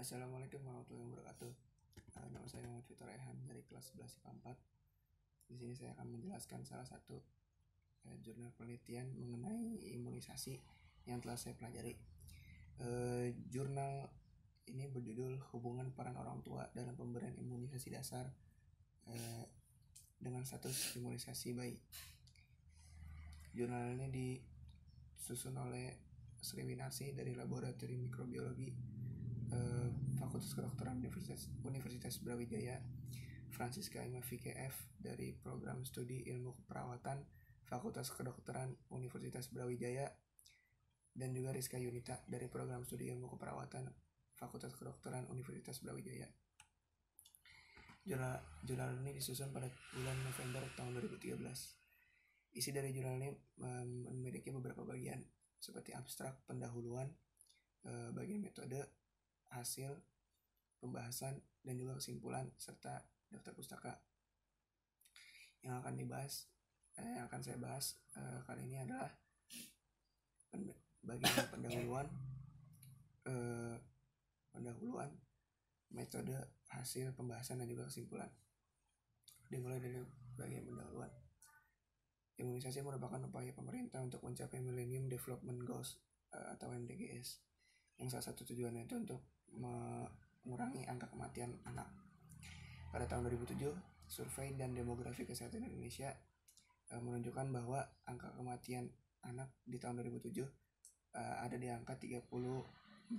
Assalamualaikum warahmatullahi wabarakatuh. Nama saya Muhammad Fitur Rehan dari kelas 11 IPA 4. Di sini saya akan menjelaskan salah satu jurnal penelitian mengenai imunisasi yang telah saya pelajari. Jurnal ini berjudul Hubungan Peran Orang Tua dalam Pemberian Imunisasi Dasar dengan Status Imunisasi Bayi. Jurnal ini disusun oleh Sriwinarsi dari Laboratorium Mikrobiologi Fakultas Kedokteran Universitas Brawijaya, Francisca Ima VKF dari Program Studi Ilmu Keperawatan Fakultas Kedokteran Universitas Brawijaya, dan juga Rizka Yunita dari Program Studi Ilmu Keperawatan Fakultas Kedokteran Universitas Brawijaya. Jurnal ini disusun pada bulan November tahun 2013. Isi dari jurnal ini memiliki beberapa bagian seperti abstrak, pendahuluan, bagian metode, hasil, pembahasan, dan juga kesimpulan, serta daftar pustaka. Yang akan saya bahas kali ini adalah bagian pendahuluan, metode, hasil, pembahasan, dan juga kesimpulan. Dimulai dari bagian pendahuluan. Imunisasi merupakan upaya pemerintah untuk mencapai Millennium Development Goals atau MDGs, yang salah satu tujuannya itu untuk mengurangi angka kematian anak. Pada tahun 2007, survei dan demografi kesehatan Indonesia menunjukkan bahwa angka kematian anak di tahun 2007 ada di angka 34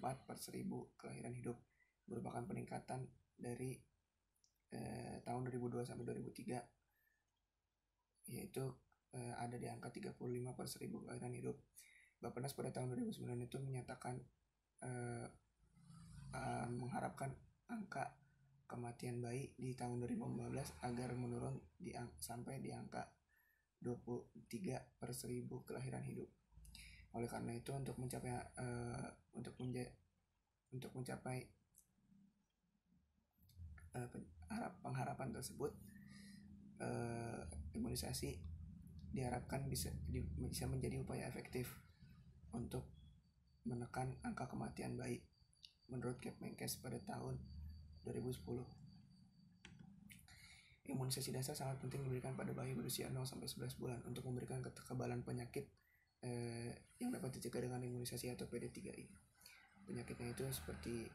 per 1000 kelahiran hidup, merupakan peningkatan dari tahun 2002 sampai 2003, yaitu ada di angka 35 per 1000 kelahiran hidup. Bappenas pada tahun 2009 itu menyatakan mengharapkan angka kematian bayi di tahun 2015 agar menurun sampai di angka 23 per 1000 kelahiran hidup. Oleh karena itu, untuk mencapai pengharapan tersebut, imunisasi diharapkan bisa menjadi upaya efektif untuk menekan angka kematian bayi menurut Kemenkes pada tahun 2010. Imunisasi dasar sangat penting diberikan pada bayi berusia 0 sampai 11 bulan untuk memberikan kekebalan penyakit yang dapat dicegah dengan imunisasi atau PD3I. Penyakitnya itu seperti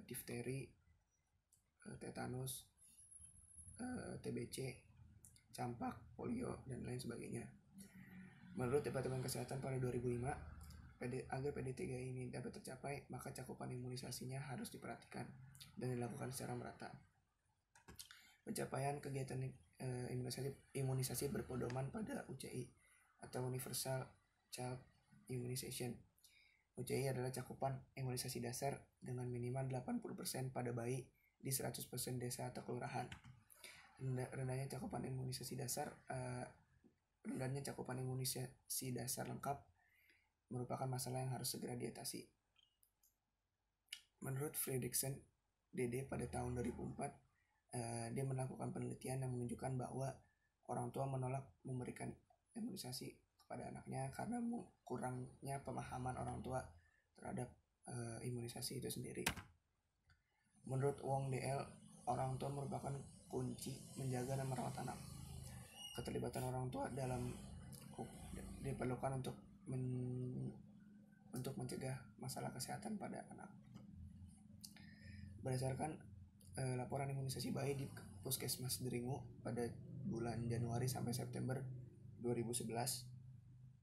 difteri, tetanus, TBC, campak, polio, dan lain sebagainya. Menurut Departemen Kesehatan pada 2005, agar PD3 ini dapat tercapai, maka cakupan imunisasinya harus diperhatikan dan dilakukan secara merata. Pencapaian kegiatan imunisasi berpedoman pada UCI atau Universal Child Immunization. UCI adalah cakupan imunisasi dasar dengan minimal 80% pada bayi di 100% desa atau kelurahan. Rendahnya cakupan imunisasi dasar lengkap merupakan masalah yang harus segera diatasi. Menurut Fredrickson DD pada tahun 2004, dia melakukan penelitian yang menunjukkan bahwa orang tua menolak memberikan imunisasi kepada anaknya karena kurangnya pemahaman orang tua terhadap imunisasi itu sendiri. Menurut Wong DL, orang tua merupakan kunci menjaga dan merawat anak. Keterlibatan orang tua diperlukan untuk mencegah masalah kesehatan pada anak. Berdasarkan laporan imunisasi bayi di Puskesmas Deringu pada bulan Januari sampai September 2011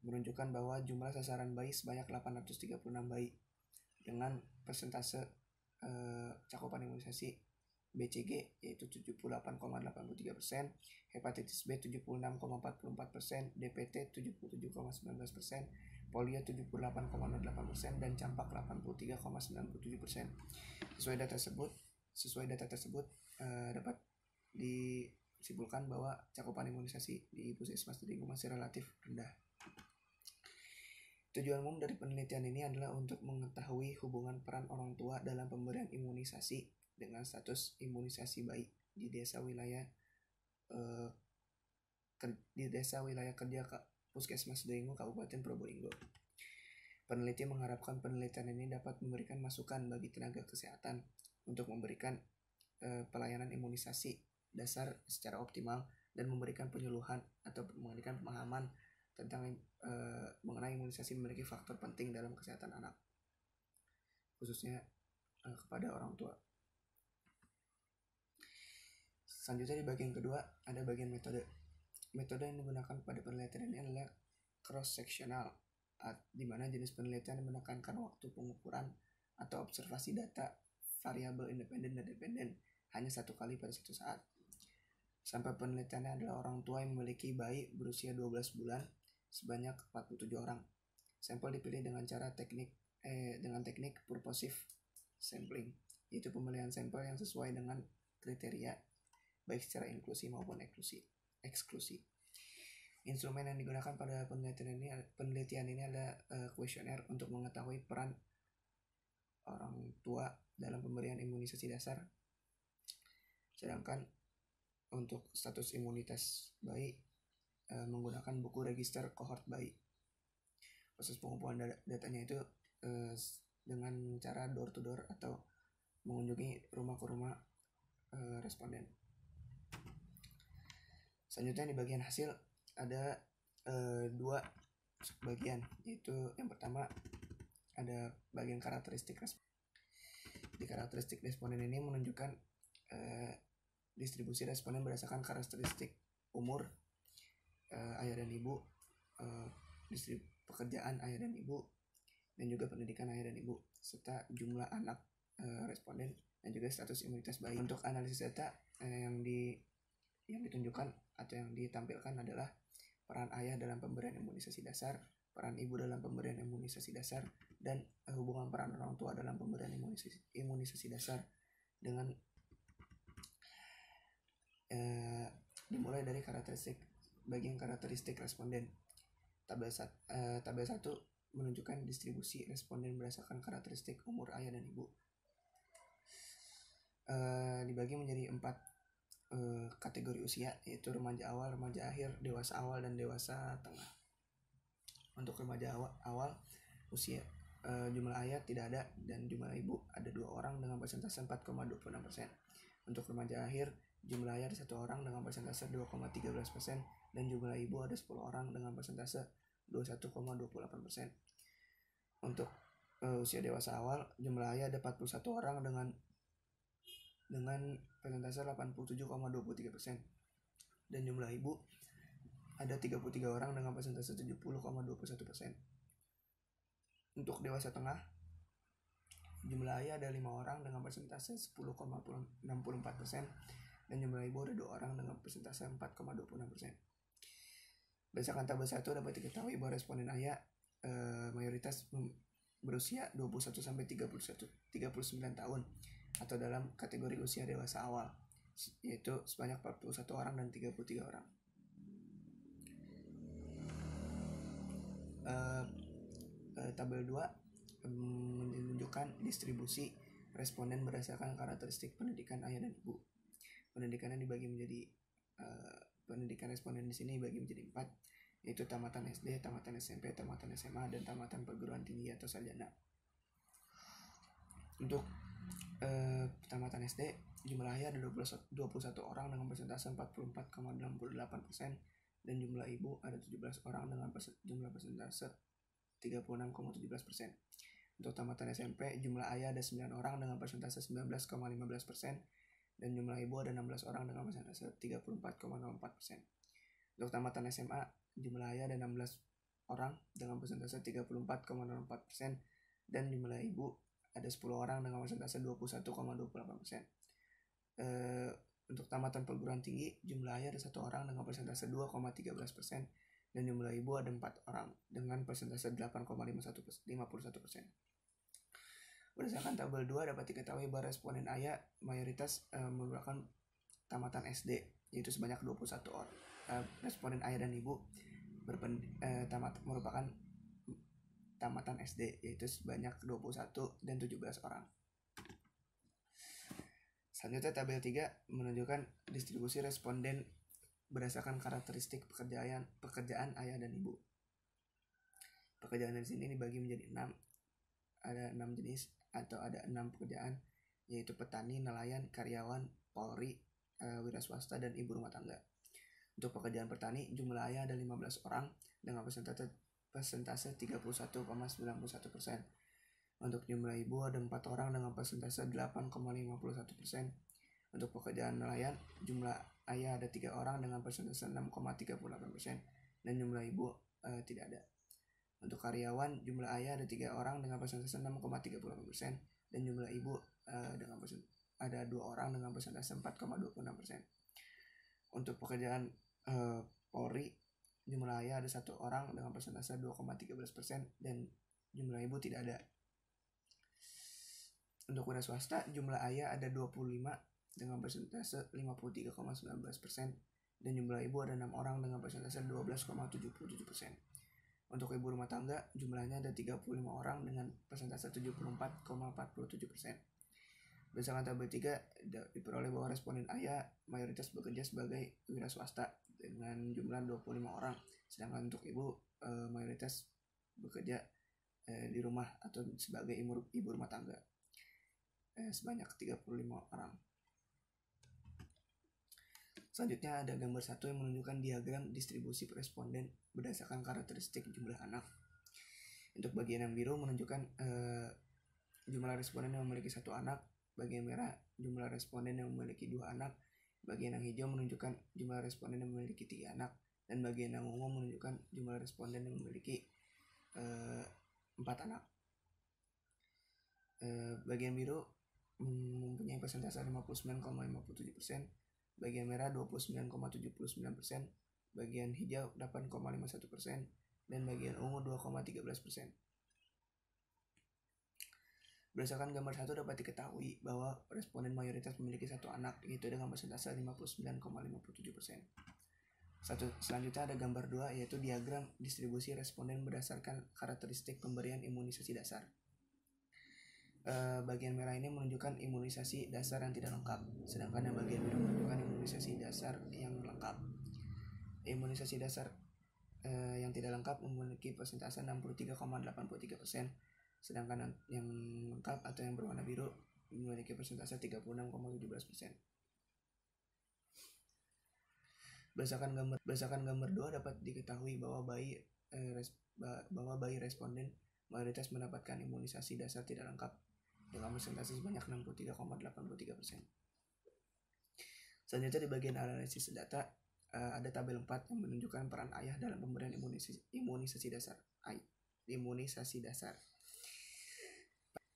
menunjukkan bahwa jumlah sasaran bayi sebanyak 836 bayi dengan persentase cakupan imunisasi BCG yaitu 78,83%, hepatitis B 76,44%, DPT 77,19%, polio 78,08%, dan campak 83,97%. Sesuai data tersebut dapat disimpulkan bahwa cakupan imunisasi di Puskesmas Deringu masih relatif rendah. Tujuan umum dari penelitian ini adalah untuk mengetahui hubungan peran orang tua dalam pemberian imunisasi dengan status imunisasi bayi di desa wilayah kerja Puskesmas Deringu Kabupaten Probolinggo. Peneliti mengharapkan penelitian ini dapat memberikan masukan bagi tenaga kesehatan untuk memberikan pelayanan imunisasi dasar secara optimal dan memberikan penyuluhan atau memberikan pemahaman tentang mengenai imunisasi memiliki faktor penting dalam kesehatan anak, khususnya kepada orang tua. Selanjutnya di bagian kedua ada bagian metode. Metode yang digunakan pada penelitian ini adalah cross-sectional, di mana jenis penelitian menekankan waktu pengukuran atau observasi data variabel independen dan dependen hanya satu kali pada satu saat. Sampel penelitiannya adalah orang tua yang memiliki bayi berusia 12 bulan sebanyak 47 orang. Sampel dipilih dengan teknik purposive sampling, yaitu pemilihan sampel yang sesuai dengan kriteria baik secara inklusi maupun eksklusi. Instrumen yang digunakan pada penelitian ini adalah kuesioner untuk mengetahui peran orang tua dalam pemberian imunisasi dasar. Sedangkan untuk status imunitas bayi menggunakan buku register kohort bayi. Proses pengumpulan datanya itu dengan cara door to door atau mengunjungi rumah ke rumah responden. Selanjutnya di bagian hasil ada dua bagian, yaitu yang pertama ada bagian karakteristik responden. Di karakteristik responden ini menunjukkan distribusi responden berdasarkan karakteristik umur ayah dan ibu, pekerjaan ayah dan ibu, dan juga pendidikan ayah dan ibu, serta jumlah anak responden dan juga status imunitas bayi. Untuk analisis data yang ditunjukkan atau yang ditampilkan adalah peran ayah dalam pemberian imunisasi dasar, peran ibu dalam pemberian imunisasi dasar, dan hubungan peran orang tua dalam pemberian imunisasi dasar dengan dimulai dari bagian karakteristik responden. Tabel 1 menunjukkan distribusi responden berdasarkan karakteristik umur ayah dan ibu. Dibagi menjadi 4 kategori usia, yaitu remaja awal, remaja akhir, dewasa awal, dan dewasa tengah. Untuk remaja awal usia jumlah ayah tidak ada dan jumlah ibu ada 2 orang dengan persentase 4,26%. Untuk remaja akhir jumlah ayah ada 1 orang dengan persentase 2,13% dan jumlah ibu ada 10 orang dengan persentase 21,28%. Untuk usia dewasa awal jumlah ayah ada 41 orang dengan persentase 87,23% dan jumlah ibu ada 33 orang dengan persentase 70,21%. Untuk dewasa tengah jumlah ayah ada 5 orang dengan persentase 10,64% dan jumlah ibu ada 2 orang dengan persentase 4,26%. Berdasarkan tabel 1 dapat diketahui bahwa responden ayah mayoritas berusia 21 sampai 39 tahun atau dalam kategori usia dewasa awal, yaitu sebanyak 41 orang dan 33 orang. Tabel 2 menunjukkan distribusi responden berdasarkan karakteristik pendidikan ayah dan ibu. Pendidikannya dibagi menjadi pendidikan responden di sini dibagi menjadi 4, yaitu tamatan SD, tamatan SMP, tamatan SMA, dan tamatan perguruan tinggi atau sarjana. Untuk tamatan SD jumlah ayah ada 21 orang dengan persentase 44,68% dan jumlah ibu ada 17 orang dengan jumlah persentase 36,17%. Untuk tamatan SMP jumlah ayah ada 9 orang dengan persentase 19,15% dan jumlah ibu ada 16 orang dengan persentase 34,04%. Untuk tamatan SMA jumlah ayah ada 16 orang dengan persentase 34,04% dan jumlah ibu ada 10 orang dengan persentase 21,28%. Untuk tamatan perguruan tinggi jumlah ayah ada 1 orang dengan persentase 2,13% dan jumlah ibu ada 4 orang dengan persentase 8,51%. Berdasarkan tabel 2 dapat diketahui bahwa responden ayah mayoritas merupakan tamatan SD, yaitu sebanyak 21 orang. Responden ayah dan ibu merupakan tamatan SD, yaitu sebanyak 21 dan 17 orang. Selanjutnya tabel 3 menunjukkan distribusi responden berdasarkan karakteristik pekerjaan ayah dan ibu. Pekerjaan di sini dibagi menjadi 6. Ada 6 jenis atau ada 6 pekerjaan, yaitu petani, nelayan, karyawan, Polri, wira swasta, dan ibu rumah tangga. Untuk pekerjaan petani, jumlah ayah ada 15 orang dengan persentase 31,91%. Untuk jumlah ibu ada 4 orang dengan persentase 8,51%. Untuk pekerjaan nelayan, jumlah ayah ada 3 orang dengan persentase 6,38%, dan jumlah ibu tidak ada. Untuk karyawan, jumlah ayah ada 3 orang dengan persentase 6,38%, dan jumlah ibu dengan ada 2 orang dengan persentase 4,26%. Untuk pekerjaan Polri, jumlah ayah ada 1 orang dengan persentase 2,13%, dan jumlah ibu tidak ada. Untuk wira swasta, jumlah ayah ada 25 dengan persentase 53,19%, dan jumlah ibu ada 6 orang dengan persentase 12,77%. Untuk ibu rumah tangga, jumlahnya ada 35 orang dengan persentase 74,47%. Berdasarkan tabel 3, diperoleh bahwa responden ayah mayoritas bekerja sebagai wira swasta dengan jumlah 25 orang, sedangkan untuk ibu mayoritas bekerja di rumah atau sebagai ibu rumah tangga sebanyak 35 orang. Selanjutnya ada gambar 1 yang menunjukkan diagram distribusi responden berdasarkan karakteristik jumlah anak. Untuk bagian yang biru menunjukkan jumlah responden yang memiliki 1 anak, bagian merah jumlah responden yang memiliki 2 anak, bagian yang hijau menunjukkan jumlah responden yang memiliki 3 anak, dan bagian yang ungu menunjukkan jumlah responden yang memiliki 4 anak. Bagian biru mempunyai persentase 59,57%, bagian merah 29,79%, bagian hijau 8,51%, dan bagian ungu 2,13%. Berdasarkan gambar 1 dapat diketahui bahwa responden mayoritas memiliki 1 anak, yaitu dengan persentase 59,57%. Selanjutnya ada gambar 2, yaitu diagram distribusi responden berdasarkan karakteristik pemberian imunisasi dasar. Bagian merah ini menunjukkan imunisasi dasar yang tidak lengkap, sedangkan yang bagian biru menunjukkan imunisasi dasar yang lengkap. Imunisasi dasar yang tidak lengkap memiliki persentase 63,83%, sedangkan yang lengkap atau yang berwarna biru memiliki persentase 36,17%. Berdasarkan gambar 2 dapat diketahui bahwa bayi responden mayoritas mendapatkan imunisasi dasar tidak lengkap dengan persentase sebanyak 63,83%. Selanjutnya di bagian analisis data ada tabel 4 yang menunjukkan peran ayah dalam pemberian imunisasi dasar.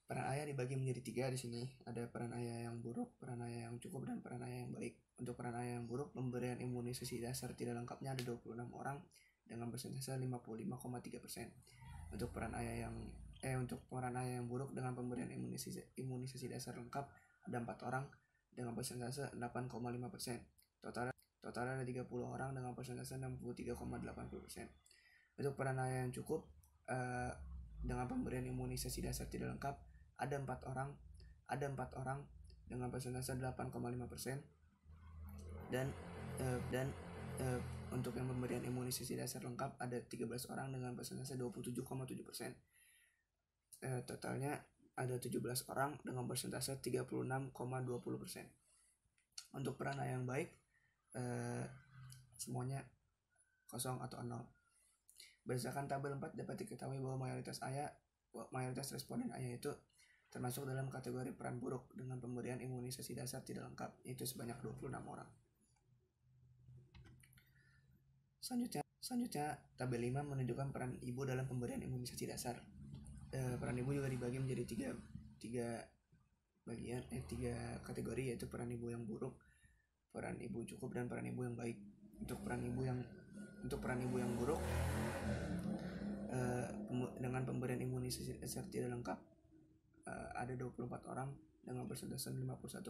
Peran ayah dibagi menjadi 3 di sini. Ada peran ayah yang buruk, peran ayah yang cukup, dan peran ayah yang baik. Untuk peran ayah yang buruk, pemberian imunisasi dasar tidak lengkapnya ada 26 orang dengan persentase 55,3%. Untuk peran ayah yang buruk dengan pemberian imunisasi dasar lengkap ada 4 orang dengan persentase 8,5%. Total ada 30 orang dengan persentase 63,80%. Untuk peran ayah yang cukup dengan pemberian imunisasi dasar tidak lengkap ada 4 orang dengan persentase 8,5%, dan untuk yang pemberian imunisasi dasar lengkap ada 13 orang dengan persentase 27,7%. Totalnya ada 17 orang dengan persentase 36,20%. Untuk peran ayah yang baik semuanya kosong atau 0. Berdasarkan tabel 4 dapat diketahui bahwa mayoritas responden ayah itu termasuk dalam kategori peran buruk dengan pemberian imunisasi dasar tidak lengkap, yaitu sebanyak 26 orang. Selanjutnya tabel 5 menunjukkan peran ibu dalam pemberian imunisasi dasar. Peran ibu juga dibagi menjadi 3 kategori, yaitu peran ibu yang buruk, peran ibu cukup, dan peran ibu yang baik. Untuk peran ibu yang buruk dengan pemberian imunisasi dasar tidak lengkap ada 24 orang dengan persentase 51,1%.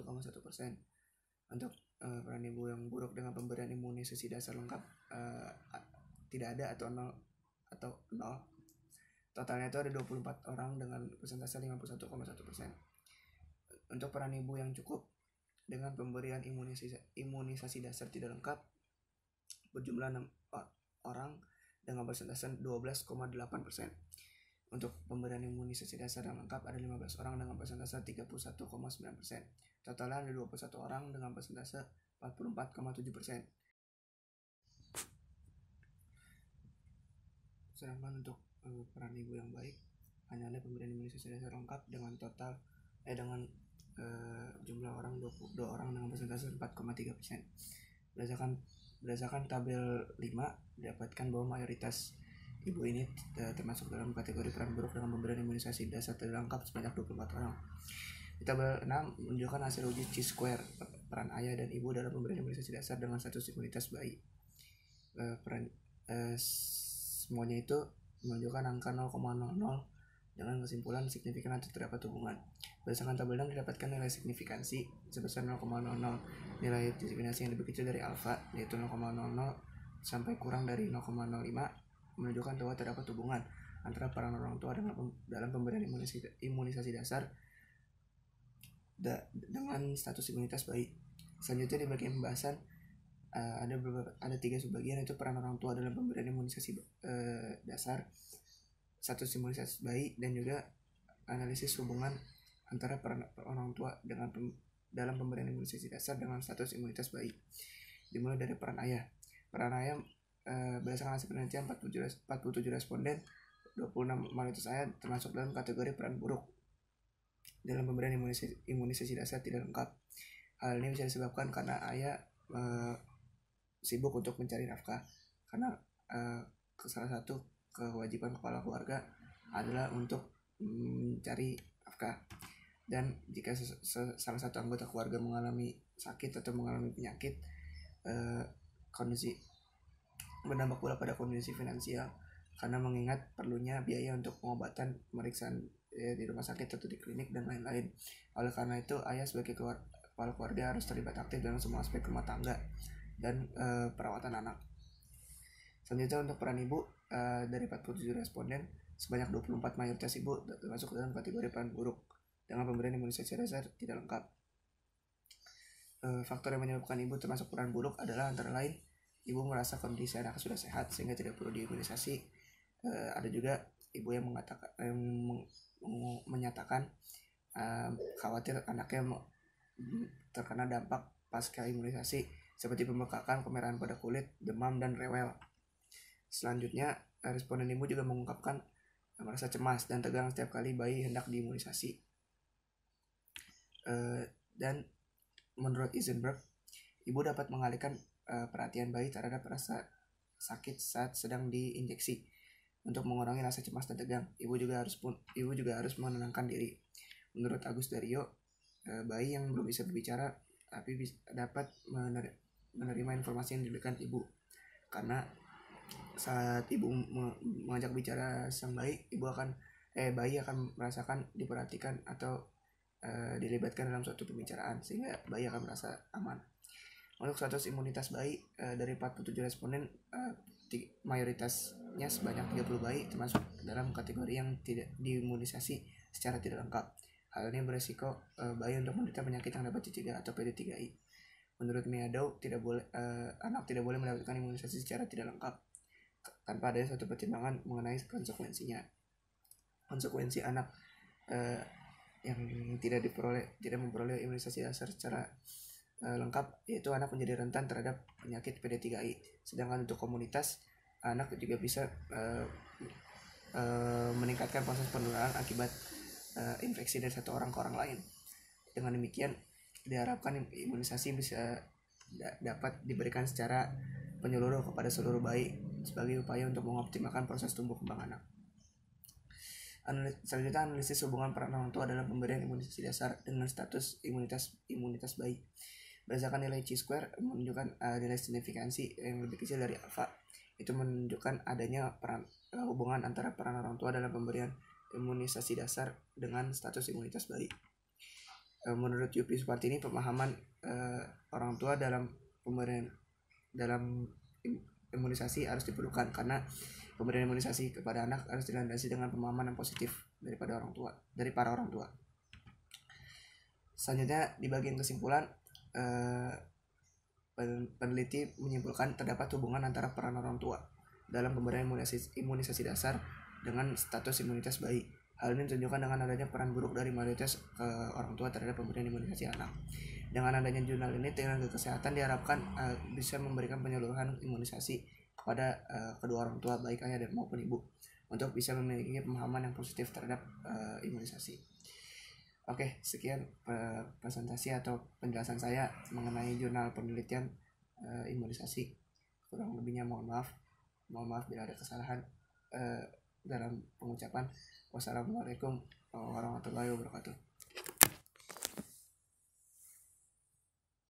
Untuk peran ibu yang buruk dengan pemberian imunisasi dasar lengkap tidak ada atau 0. Totalnya itu ada 24 orang dengan persentase 51,1%. Untuk peran ibu yang cukup dengan pemberian imunisasi dasar tidak lengkap berjumlah 6 orang dengan persentase 12,8%. Untuk pemberian imunisasi dasar yang lengkap ada 15 orang dengan persentase 31,9%. Totalnya ada 21 orang dengan persentase 44,7%. Sedangkan untuk peran ibu yang baik hanya ada pemberian imunisasi dasar lengkap dengan total dengan jumlah orang 22 orang dengan persentase 4,3%. Berdasarkan tabel 5 didapatkan bahwa mayoritas ibu ini termasuk dalam kategori peran buruk dengan pemberian imunisasi dasar tidak lengkap sebanyak 24 orang. Di tabel 6 menunjukkan hasil uji Chi-square peran ayah dan ibu dalam pemberian imunisasi dasar dengan status imunitas bayi. Semuanya itu menunjukkan angka 0,00 dengan kesimpulan signifikan atau terdapat hubungan. Berdasarkan tabel 6 didapatkan nilai signifikansi sebesar 0,00. Nilai signifikansi yang lebih kecil dari alfa yaitu 0,00 sampai kurang dari 0,05 menunjukkan bahwa terdapat hubungan antara peran orang tua dalam pemberian imunisasi dasar dengan status imunitas bayi. Selanjutnya di bagian pembahasan ada 3 subbagian, yaitu peran orang tua dalam pemberian imunisasi dasar, status imunitas bayi, dan juga analisis hubungan antara peran orang tua dalam pemberian imunisasi dasar dengan status imunitas bayi. Dimulai dari peran ayah. Peran ayah berdasarkan hasil penelitian 47 responden, 26 mayoritas ayah termasuk dalam kategori peran buruk dalam pemberian imunisasi dasar tidak lengkap. Hal ini bisa disebabkan karena ayah sibuk untuk mencari nafkah, karena salah satu kewajiban kepala keluarga adalah untuk mencari nafkah. Dan jika salah satu anggota keluarga mengalami sakit atau mengalami penyakit, kondisi berdampak pula pada kondisi finansial, karena mengingat perlunya biaya untuk pengobatan, pemeriksaan di rumah sakit atau di klinik dan lain-lain. Oleh karena itu, ayah sebagai kepala keluarga harus terlibat aktif dalam semua aspek rumah tangga dan perawatan anak. Selanjutnya untuk peran ibu, dari 47 responden sebanyak 24 mayoritas ibu termasuk dalam kategori peran buruk dengan pemberian imunisasi dasar tidak lengkap. Faktor yang menyebabkan ibu termasuk peran buruk adalah antara lain ibu merasa kondisi anak sudah sehat sehingga tidak perlu diimunisasi. Ada juga ibu yang menyatakan khawatir anaknya terkena dampak pasca imunisasi seperti pembekakan, kemerahan pada kulit, demam, dan rewel. Selanjutnya, responden ibu juga mengungkapkan merasa cemas dan tegang setiap kali bayi hendak diimunisasi. Dan menurut Eisenberg, ibu dapat mengalihkan perhatian bayi terhadap rasa sakit saat sedang diinjeksi. Untuk mengurangi rasa cemas dan tegang, ibu juga harus menenangkan diri. Menurut Agus Dario, bayi yang belum bisa berbicara tapi dapat menerima informasi yang diberikan ibu, karena saat ibu mengajak bicara sang bayi, bayi akan merasakan diperhatikan atau dilibatkan dalam suatu pembicaraan, sehingga bayi akan merasa aman. Untuk status imunitas bayi, dari 47 responden, mayoritasnya sebanyak 30 bayi termasuk dalam kategori yang tidak diimunisasi secara tidak lengkap. Hal ini beresiko bayi untuk menderita penyakit yang dapat dicegah atau PD3I. Menurut Meadow, anak tidak boleh mendapatkan imunisasi secara tidak lengkap tanpa adanya suatu pertimbangan mengenai konsekuensinya. Konsekuensi anak yang tidak memperoleh imunisasi dasar secara lengkap yaitu anak menjadi rentan terhadap penyakit PD3I. Sedangkan untuk komunitas, anak juga bisa meningkatkan proses penularan akibat infeksi dari satu orang ke orang lain. Dengan demikian, diharapkan imunisasi bisa dapat diberikan secara menyeluruh kepada seluruh bayi sebagai upaya untuk mengoptimalkan proses tumbuh kembang anak. Selanjutnya, analisis hubungan peran orang tua dalam pemberian imunisasi dasar dengan status imunitas bayi. Berdasarkan nilai Chi-square menunjukkan nilai signifikansi yang lebih kecil dari alfa. Itu menunjukkan adanya hubungan antara peran orang tua dalam pemberian imunisasi dasar dengan status imunitas bayi. Menurut Yupi Supartini, pemahaman orang tua dalam imunisasi harus diperlukan, karena pemberian imunisasi kepada anak harus dilandasi dengan pemahaman yang positif dari para orang tua. Selanjutnya di bagian kesimpulan, peneliti menyimpulkan terdapat hubungan antara peran orang tua dalam pemberian imunisasi dasar dengan status imunitas bayi. Hal ini menunjukkan dengan adanya peran buruk dari mayoritas orang tua terhadap pemberian imunisasi anak. Dengan adanya jurnal ini, tenaga kesehatan diharapkan bisa memberikan penyeluruhan imunisasi kepada kedua orang tua, baik ayah dan maupun ibu, untuk bisa memiliki pemahaman yang positif terhadap imunisasi. Oke, sekian presentasi atau penjelasan saya mengenai jurnal penelitian imunisasi. Kurang lebihnya mohon maaf bila ada kesalahan dalam pengucapan. Wassalamualaikum warahmatullahi wabarakatuh.